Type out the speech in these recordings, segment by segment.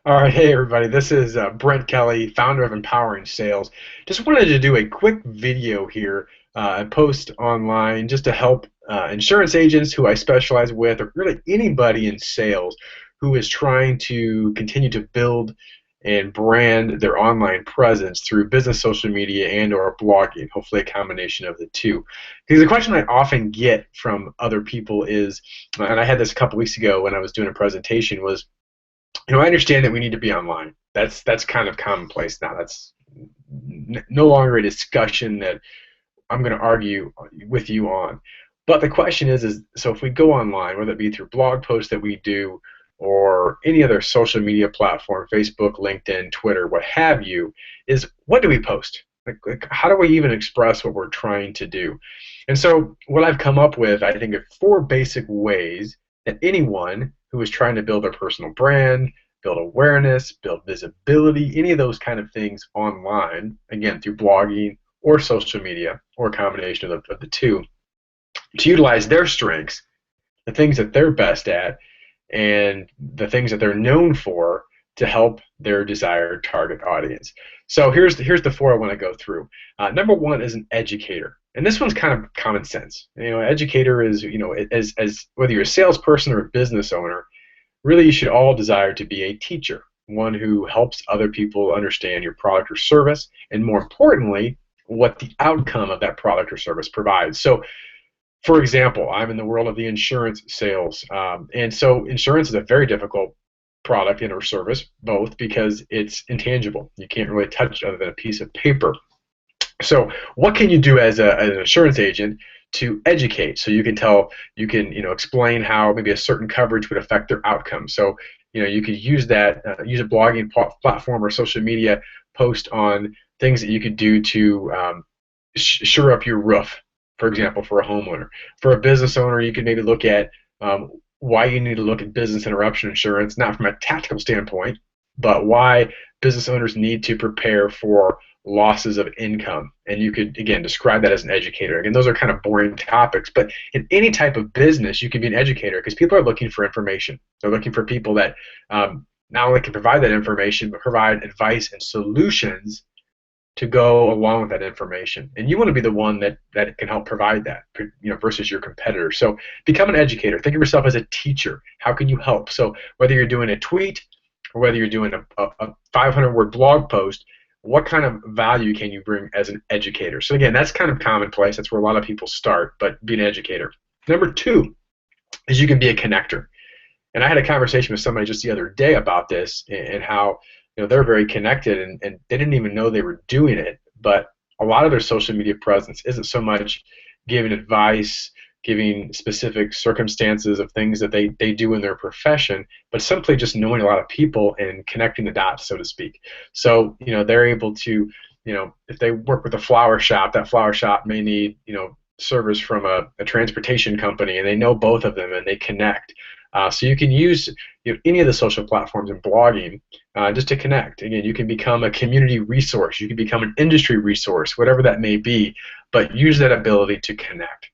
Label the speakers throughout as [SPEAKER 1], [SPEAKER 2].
[SPEAKER 1] All right, hey everybody, this is Brent Kelly, founder of Empowering Sales. Just wanted to do a quick video here and post online just to help insurance agents who I specialize with, or really anybody in sales who is trying to continue to build and brand their online presence through business social media and or blogging, hopefully a combination of the two. Because the question I often get from other people is, and I had this a couple weeks ago when I was doing a presentation, was I understand that we need to be online. That's kind of commonplace now. That's no longer a discussion that I'm going to argue with you on. But the question is so if we go online, whether it be through blog posts that we do or any other social media platform, Facebook, LinkedIn, Twitter, what have you, is what do we post? Like how do we even express what we're trying to do? And so what I've come up with, I think, are four basic ways that anyone who is trying to build their personal brand, build awareness, build visibility, any of those kind of things online, again, through blogging or social media, or a combination of the two, to utilize their strengths, the things that they're best at, and the things that they're known for to help their desired target audience. So here's the four I want to go through. Number one is an educator. And this one's kind of common sense. Educator is, as whether you're a salesperson or a business owner, really you should all desire to be a teacher, one who helps other people understand your product or service, and more importantly, what the outcome of that product or service provides. So, for example, I'm in the world of the insurance sales, and so insurance is a very difficult product and or service, both because it's intangible. You can't really touch it other than a piece of paper. So what can you do as an insurance agent to educate? So you can explain how maybe a certain coverage would affect their outcome. So you could use use a blogging platform or social media post on things that you could do to shore up your roof, for example, for a homeowner. For a business owner, you could maybe look at why you need to look at business interruption insurance, not from a tactical standpoint, but why business owners need to prepare for losses of income. And you could, again, describe that as an educator. Again, those are kind of boring topics, but in any type of business, you can be an educator because people are looking for information. They're looking for people that not only can provide that information, but provide advice and solutions to go along with that information. And you want to be the one that can help provide that, versus your competitor. So become an educator. Think of yourself as a teacher. How can you help? So whether you're doing a tweet or whether you're doing a 500-word blog post, what kind of value can you bring as an educator? So again, that's kind of commonplace. That's where a lot of people start, but be an educator. Number two is you can be a connector. And I had a conversation with somebody just the other day about this and how they're very connected and they didn't even know they were doing it. But a lot of their social media presence isn't so much giving advice, giving specific circumstances of things that they do in their profession, but simply just knowing a lot of people and connecting the dots, so to speak. So they're able to, if they work with a flower shop, that flower shop may need service from a transportation company, and they know both of them and they connect. So you can use any of the social platforms and blogging just to connect. Again, you can become a community resource. You can become an industry resource, whatever that may be, but use that ability to connect.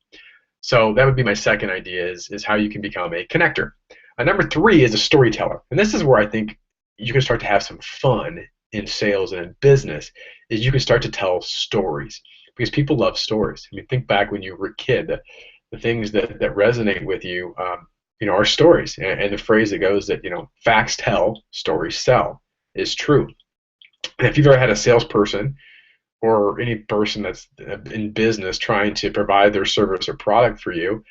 [SPEAKER 1] So that would be my second idea is how you can become a connector. Number three is a storyteller. And this is where I think you can start to have some fun in sales and in business, is you can start to tell stories because people love stories. I mean, think back when you were a kid, the things that resonate with you, are stories. And the phrase that goes that, facts tell, stories sell is true. And if you've ever had a salesperson or any person that's in business trying to provide their service or product for you,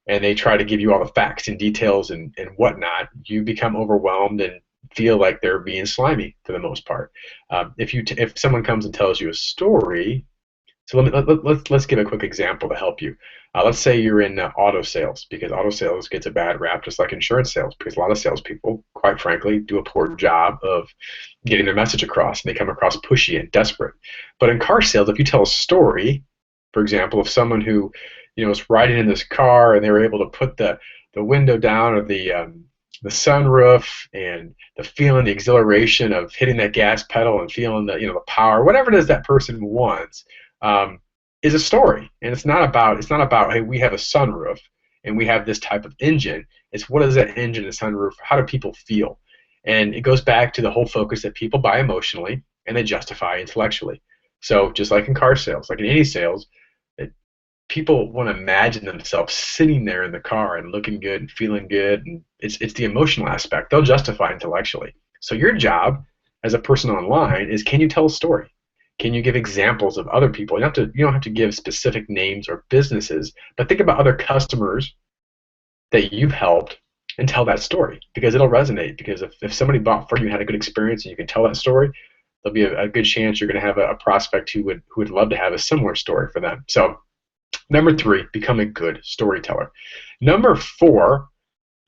[SPEAKER 1] and they try to give you all the facts and details and whatnot, you become overwhelmed and feel like they're being slimy for the most part. If someone comes and tells you a story, so let's give a quick example to help you. Let's say you're in auto sales, because auto sales gets a bad rap just like insurance sales, because a lot of salespeople, quite frankly, do a poor job of getting their message across, and they come across pushy and desperate. But in car sales, if you tell a story, for example, of someone who is riding in this car and they were able to put the window down of the sunroof, and the exhilaration of hitting that gas pedal and feeling the power, whatever it is that person wants, is a story. And it's not about hey, we have a sunroof and we have this type of engine. It's what is that engine and sunroof? How do people feel? And it goes back to the whole focus that people buy emotionally and they justify intellectually. So just like in car sales, like in any sales, it, people want to imagine themselves sitting there in the car and looking good and feeling good. And it's the emotional aspect. They'll justify intellectually. So your job as a person online is, can you tell a story? Can you give examples of other people? You don't have to give specific names or businesses, but think about other customers that you've helped and tell that story, because it'll resonate. Because if somebody bought for you and had a good experience and you can tell that story, there'll be a good chance you're going to have a prospect who would love to have a similar story for them. So number 3, become a good storyteller. Number 4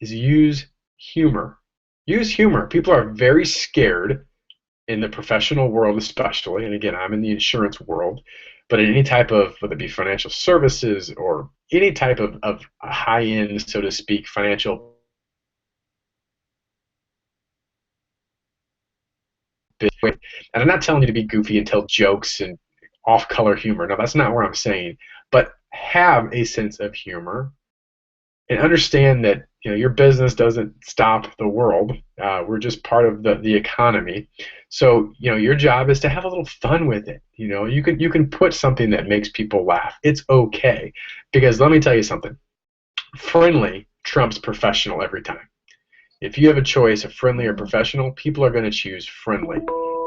[SPEAKER 1] is use humor. Use humor. People are very scared in the professional world especially, and again, I'm in the insurance world, but in any type of, whether it be financial services or any type of high-end, so to speak, financial business. And I'm not telling you to be goofy and tell jokes and off-color humor. No, that's not what I'm saying. But have a sense of humor and understand that your business doesn't stop the world. We're just part of the economy. So your job is to have a little fun with it. You can put something that makes people laugh. It's okay, because let me tell you something. Friendly trumps professional every time. If you have a choice of friendly or professional, people are going to choose friendly,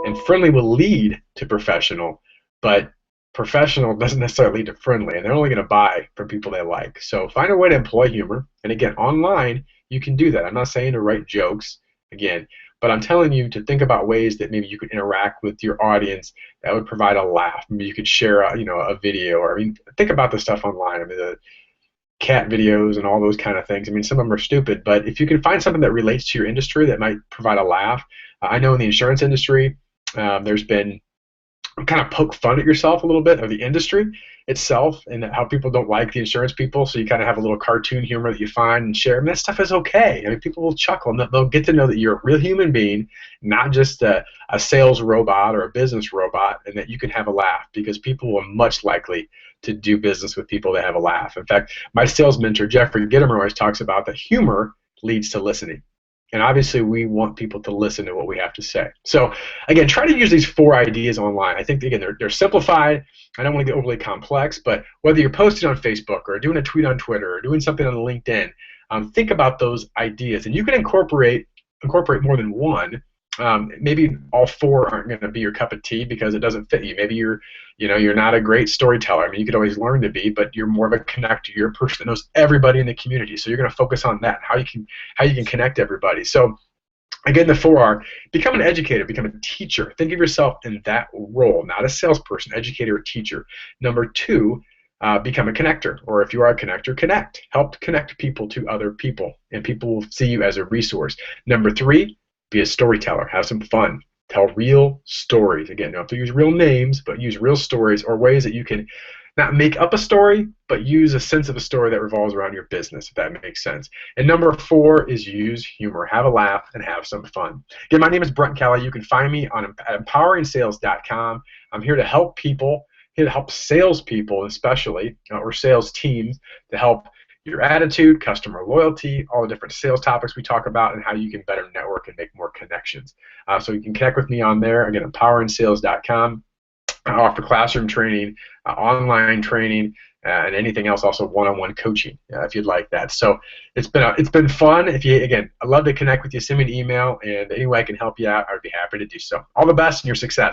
[SPEAKER 1] and friendly will lead to professional, but professional doesn't necessarily lead to friendly, and they're only going to buy from people they like. So find a way to employ humor, and again, online you can do that. I'm not saying to write jokes, again, but I'm telling you to think about ways that maybe you could interact with your audience that would provide a laugh. Maybe you could share a video, or think about the stuff online. The cat videos and all those kind of things. Some of them are stupid, but if you can find something that relates to your industry that might provide a laugh. I know in the insurance industry, there's been kind of poke fun at yourself a little bit, or the industry itself, and how people don't like the insurance people, so you kind of have a little cartoon humor that you find and share. That stuff is okay. People will chuckle, and they'll get to know that you're a real human being, not just a sales robot or a business robot, and that you can have a laugh, because people are much likely to do business with people that have a laugh. In fact, my sales mentor, Jeffrey Gitomer, always talks about that humor leads to listening. And obviously, we want people to listen to what we have to say. So, again, try to use these 4 ideas online. I think, again, they're simplified. I don't want to get overly complex, but whether you're posting on Facebook or doing a tweet on Twitter or doing something on LinkedIn, think about those ideas. And you can incorporate more than one. Maybe all 4 aren't going to be your cup of tea because it doesn't fit you. Maybe you're not a great storyteller. You could always learn to be, but you're more of a connector. You're a person that knows everybody in the community, so you're going to focus on that, how you can connect everybody. So again, the 4 are: become an educator, become a teacher. Think of yourself in that role, not a salesperson, educator or teacher. Number 2, become a connector, or if you are a connector, connect. Help connect people to other people, and people will see you as a resource. Number 3, be a storyteller. Have some fun. Tell real stories. Again, you don't have to use real names, but use real stories, or ways that you can not make up a story, but use a sense of a story that revolves around your business, if that makes sense. And number 4 is use humor. Have a laugh and have some fun. Again, my name is Brent Kelly. You can find me at empoweringsales.com. I'm here to help people, here to help salespeople especially, or sales teams, to help your attitude, customer loyalty, all the different sales topics we talk about, and how you can better network and make more connections. So you can connect with me on there. Again, empoweringsales.com. I offer classroom training, online training, and anything else, also one-on-one coaching if you'd like that. So it's been fun. I'd love to connect with you. Send me an email, and any way I can help you out, I'd be happy to do so. All the best in your success.